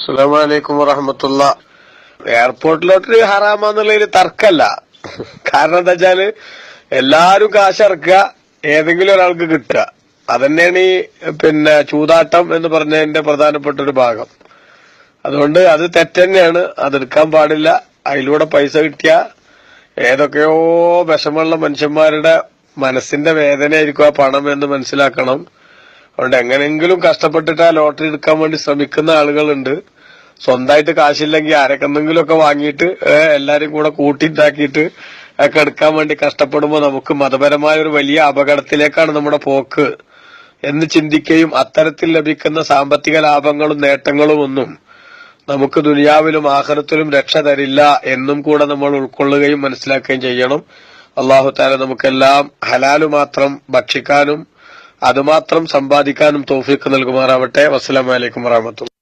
അസ്സലാമു അലൈക്കും വറഹ്മത്തുള്ള. Airport lottery ഹറാമാന്നുള്ളതിൽ തർക്കല്ല. കാരണം എന്താ വെച്ചാല് എല്ലാരും കാശിറക്കുക, ഏതെങ്കിലും ഒരാൾക്ക് കിട്ടുക. അതന്നെയാണ് ഈ ചൂതാട്ടം എന്ന് പറഞ്ഞതിന്റെ പ്രധാനപ്പെട്ട ഒരു ഭാഗം. അതുകൊണ്ട് അത് തെറ്റന്നെയാണ്, അതെടുക്കാൻ പാടില്ല. അതിലൂടെ പൈസ കിട്ടിയ ഏതൊക്കെയോ വിഷമുള്ള മനുഷ്യന്മാരുടെ മനസ്സിന്റെ വേദനയായിരിക്കും ആ പണം എന്ന് മനസ്സിലാക്കണം. അതുകൊണ്ട് എങ്ങനെയെങ്കിലും കഷ്ടപ്പെട്ടിട്ട് ആ ലോട്ടറി എടുക്കാൻ വേണ്ടി ശ്രമിക്കുന്ന ആളുകളുണ്ട്. സ്വന്തമായിട്ട് കാശില്ലെങ്കിൽ ആരൊക്കെന്തെങ്കിലും ഒക്കെ വാങ്ങിയിട്ട് എല്ലാരും കൂടെ കൂട്ടിണ്ടാക്കിയിട്ട് ഒക്കെ എടുക്കാൻ വേണ്ടി കഷ്ടപ്പെടുമ്പോൾ നമുക്ക് മതപരമായ ഒരു വലിയ അപകടത്തിലേക്കാണ് നമ്മുടെ പോക്ക് എന്ന് ചിന്തിക്കുകയും അത്തരത്തിൽ ലഭിക്കുന്ന സാമ്പത്തിക ലാഭങ്ങളും നേട്ടങ്ങളും ഒന്നും നമുക്ക് ദുനിയാവിലും ആഖിറത്തിലും രക്ഷ തരില്ല എന്നും കൂടെ നമ്മൾ ഉൾക്കൊള്ളുകയും മനസ്സിലാക്കുകയും ചെയ്യണം. അല്ലാഹു തആല നമുക്കെല്ലാം ഹലാല് മാത്രം ഭക്ഷിക്കാനും അതുമാത്രം സമ്പാദിക്കാനും തൗഫീഖ് നൽകുമാറാവട്ടെ. വസ്സലാമു അലൈക്കും വറഹ്മത്തുള്ളാഹി.